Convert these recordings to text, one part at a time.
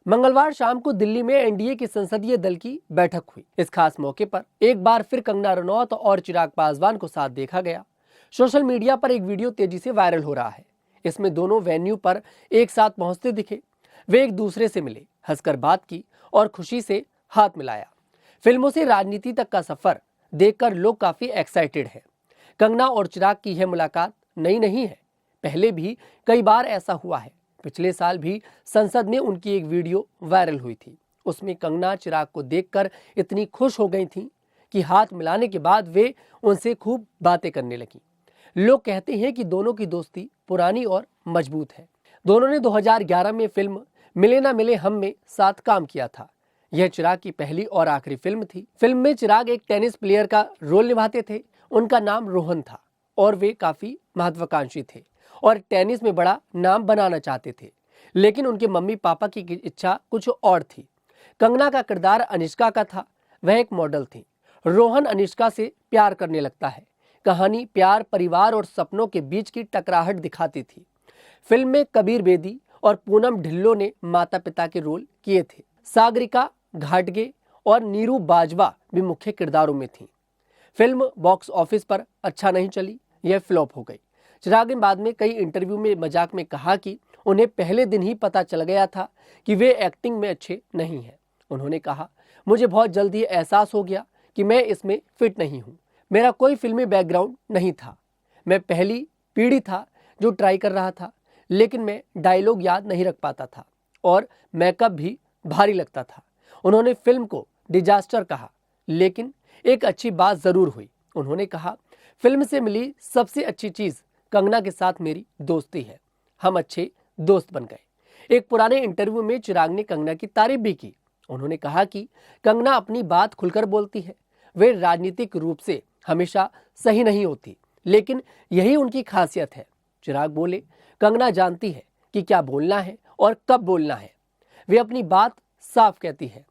मंगलवार शाम को दिल्ली में एनडीए के संसदीय दल की बैठक हुई। इस खास मौके पर एक बार फिर कंगना रनौत और चिराग पासवान को साथ देखा गया। सोशल मीडिया पर एक वीडियो तेजी से वायरल हो रहा है। इसमें दोनों वेन्यू पर एक साथ पहुंचते दिखे। वे एक दूसरे से मिले, हंसकर बात की और खुशी से हाथ मिलाया। फिल्मों से राजनीति तक का सफर देखकर लोग काफी एक्साइटेड हैं। कंगना और चिराग की यह मुलाकात नई नहीं है, पहले भी कई बार ऐसा हुआ है। पिछले साल भी संसद में उनकी एक वीडियो वायरल हुई थी। उसमें कंगना चिराग को देखकर इतनी खुश हो गई थी कि हाथ मिलाने के बाद वे उनसे खूब बातें करने लगी। लोग कहते हैं कि दोनों की दोस्ती पुरानी और मजबूत है। दोनों ने 2011 में फिल्म मिले ना मिले हम में साथ काम किया था। यह चिराग की पहली और आखिरी फिल्म थी। फिल्म में चिराग एक टेनिस प्लेयर का रोल निभाते थे। उनका नाम रोहन था और वे काफी महत्वाकांक्षी थे और टेनिस में बड़ा नाम बनाना चाहते थे, लेकिन उनके मम्मी पापा की इच्छा कुछ और थी। कंगना का किरदार अनुष्का का था। वह एक मॉडल थी। रोहन अनुष्का से प्यार करने लगता है। कहानी प्यार, परिवार और सपनों के बीच की टकराहट दिखाती थी। फिल्म में कबीर बेदी और पूनम ढिल्लों ने माता पिता के रोल किए थे। सागरिका घाटगे और नीरू बाजवा भी मुख्य किरदारों में थीं। फिल्म बॉक्स ऑफिस पर अच्छा नहीं चली, यह फ्लॉप हो गई। चिराग ने बाद में कई इंटरव्यू में मजाक में कहा कि उन्हें पहले दिन ही पता चल गया था कि वे एक्टिंग में अच्छे नहीं हैं। उन्होंने कहा, मुझे बहुत जल्द ही एहसास हो गया कि मैं इसमें फिट नहीं हूँ। मेरा कोई फिल्मी बैकग्राउंड नहीं था। मैं पहली पीढ़ी था जो ट्राई कर रहा था, लेकिन मैं डायलॉग याद नहीं रख पाता था और मेकअप भी भारी लगता था। उन्होंने फिल्म को डिजास्टर कहा, लेकिन एक अच्छी बात जरूर हुई। उन्होंने कहा, फिल्म से मिली सबसे अच्छी चीज कंगना के साथ मेरी दोस्ती है। हम अच्छे दोस्त बन गए। एक पुराने इंटरव्यू में चिराग ने कंगना की तारीफ भी की। उन्होंने कहा कि कंगना अपनी बात खुलकर बोलती है। वे राजनीतिक रूप से हमेशा सही नहीं होती, लेकिन यही उनकी खासियत है। चिराग बोले, कंगना जानती है कि क्या बोलना है और कब बोलना है। वे अपनी बात साफ कहती है।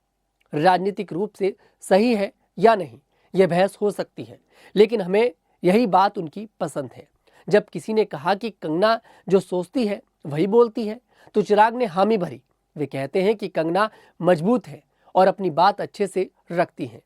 राजनीतिक रूप से सही है या नहीं, यह बहस हो सकती है, लेकिन हमें यही बात उनकी पसंद है। जब किसी ने कहा कि कंगना जो सोचती है वही बोलती है, तो चिराग ने हामी भरी। वे कहते हैं कि कंगना मजबूत है और अपनी बात अच्छे से रखती है।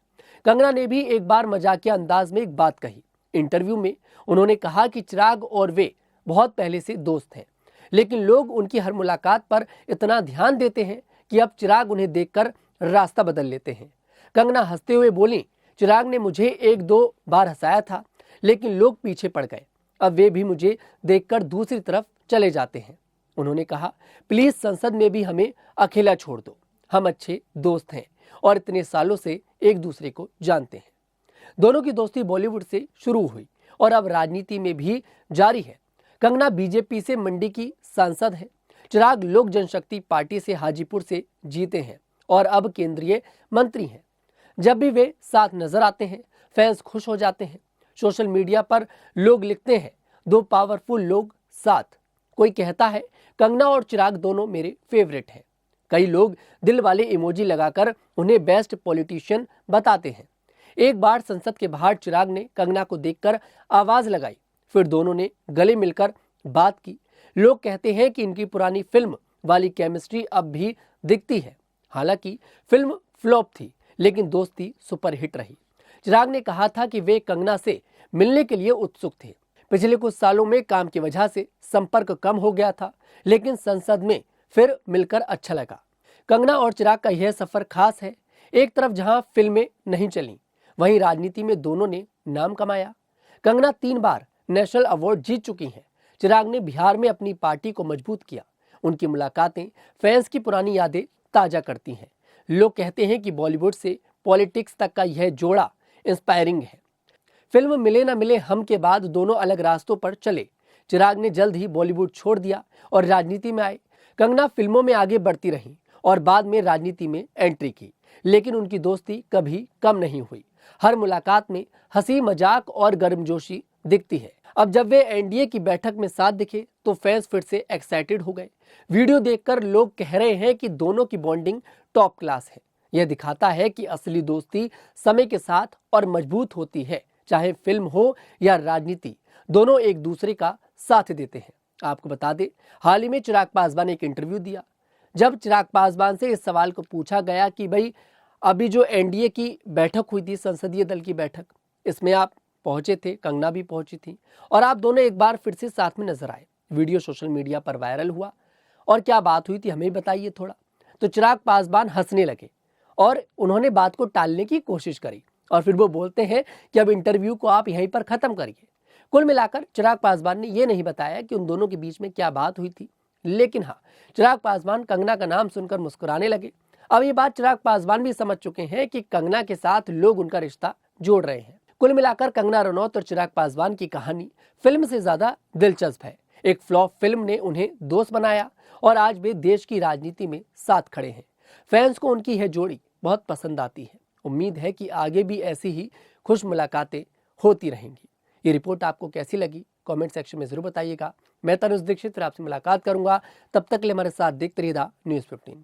कंगना ने भी एक बार मजाकिया अंदाज में एक बात कही। इंटरव्यू में उन्होंने कहा कि चिराग और वे बहुत पहले से दोस्त हैं, लेकिन लोग उनकी हर मुलाकात पर इतना ध्यान देते हैं कि अब चिराग उन्हें देखकर रास्ता बदल लेते हैं। कंगना हंसते हुए बोली, चिराग ने मुझे एक दो बार हंसाया था, लेकिन लोग पीछे पड़ गए। अब वे भी मुझे देखकर दूसरी तरफ चले जाते हैं। उन्होंने कहा, प्लीज संसद में भी हमें अकेला छोड़ दो। हम अच्छे दोस्त हैं और इतने सालों से एक दूसरे को जानते हैं। दोनों की दोस्ती बॉलीवुड से शुरू हुई और अब राजनीति में भी जारी है। कंगना बीजेपी से मंडी की सांसद है। चिराग लोक जनशक्ति पार्टी से हाजीपुर से जीते हैं और अब केंद्रीय मंत्री हैं। जब भी वे साथ नजर आते हैं, फैंस खुश हो जाते हैं। सोशल मीडिया पर लोग लिखते हैं, दो पावरफुल लोग साथ। कोई कहता है, कंगना और चिराग दोनों मेरे फेवरेट हैं। कई लोग दिल वाले इमोजी लगाकर उन्हें बेस्ट पॉलिटिशियन बताते हैं। एक बार संसद के बाहर चिराग ने कंगना को देखकर आवाज लगाई, फिर दोनों ने गले मिलकर बात की। लोग कहते हैं कि इनकी पुरानी फिल्म वाली केमिस्ट्री अब भी दिखती है। हालांकि फिल्म फ्लॉप थी, लेकिन दोस्ती सुपरहिट रही। चिराग ने कहा था कि वे कंगना से मिलने के लिए उत्सुक थे। पिछले कुछ सालों में काम की वजह से संपर्क कम हो गया था, लेकिन संसद में फिर मिलकर अच्छा लगा। कंगना और चिराग का यह सफर खास है। एक तरफ जहां फिल्में नहीं चली, वहीं राजनीति में दोनों ने नाम कमाया। कंगना 3 बार नेशनल अवार्ड जीत चुकी हैं। चिराग ने बिहार में अपनी पार्टी को मजबूत किया। उनकी मुलाकातें फैंस की पुरानी यादें ताजा करती हैं। लोग कहते हैं कि बॉलीवुड से पॉलिटिक्स तक का यह जोड़ा इंस्पायरिंग है। फिल्म मिले ना मिले हम के बाद दोनों अलग रास्तों पर चले। चिराग ने जल्द ही बॉलीवुड छोड़ दिया और राजनीति में आए। कंगना फिल्मों में आगे बढ़ती रही और बाद में राजनीति में एंट्री की, लेकिन उनकी दोस्ती कभी कम नहीं हुई। हर मुलाकात में हंसी मजाक और गर्मजोशी दिखती है। अब जब वे एनडीए की बैठक में साथ दिखे तो फैंस फिर से एक्साइटेड हो गए। वीडियो देखकर लोग कह रहे हैं कि दोनों की बॉन्डिंग टॉप क्लास है। यह दिखाता है कि असली दोस्ती समय के साथ और मजबूत होती है। चाहे फिल्म हो या राजनीति, दोनों एक दूसरे का साथ देते हैं। आपको बता दें, हाल ही में चिराग पासवान ने एक इंटरव्यू दिया जब चिराग पासवान से इस सवाल को पूछा गया कि भाई अभी जो एनडीए की बैठक हुई थी, संसदीय दल की बैठक, इसमें आप पहुंचे थे, कंगना भी पहुंची थी और आप दोनों एक बार फिर से साथ में नजर आए। वीडियो सोशल मीडिया पर वायरल हुआ और क्या बात हुई थी हमें बताइए थोड़ा। तो चिराग पासवान हंसने लगे और उन्होंने बात को टालने की कोशिश करी और फिर वो बोलते हैं कि अब इंटरव्यू को आप यहीं पर खत्म करिए। कुल मिलाकर चिराग पासवान ने यह नहीं बताया कि उन दोनों के बीच में क्या बात हुई थी, लेकिन हाँ, चिराग पासवान कंगना का नाम सुनकर मुस्कुराने लगे। अब ये बात चिराग पासवान भी समझ चुके हैं कि कंगना के साथ लोग उनका रिश्ता जोड़ रहे हैं। कुल मिलाकर कंगना रनौत और चिराग पासवान की कहानी फिल्म से ज्यादा दिलचस्प है। एक फ्लॉप फिल्म ने उन्हें दोस्त बनाया और आज वे देश की राजनीति में साथ खड़े हैं। फैंस को उनकी यह जोड़ी बहुत पसंद आती है। उम्मीद है कि आगे भी ऐसी ही खुश मुलाकातें होती रहेंगी। ये रिपोर्ट आपको कैसी लगी कमेंट सेक्शन में जरूर बताइएगा। मैं तनुज दीक्षित फिर आपसे मुलाकात करूंगा। तब तक के लिए हमारे साथ देखते रहिएगा न्यूज़ 15।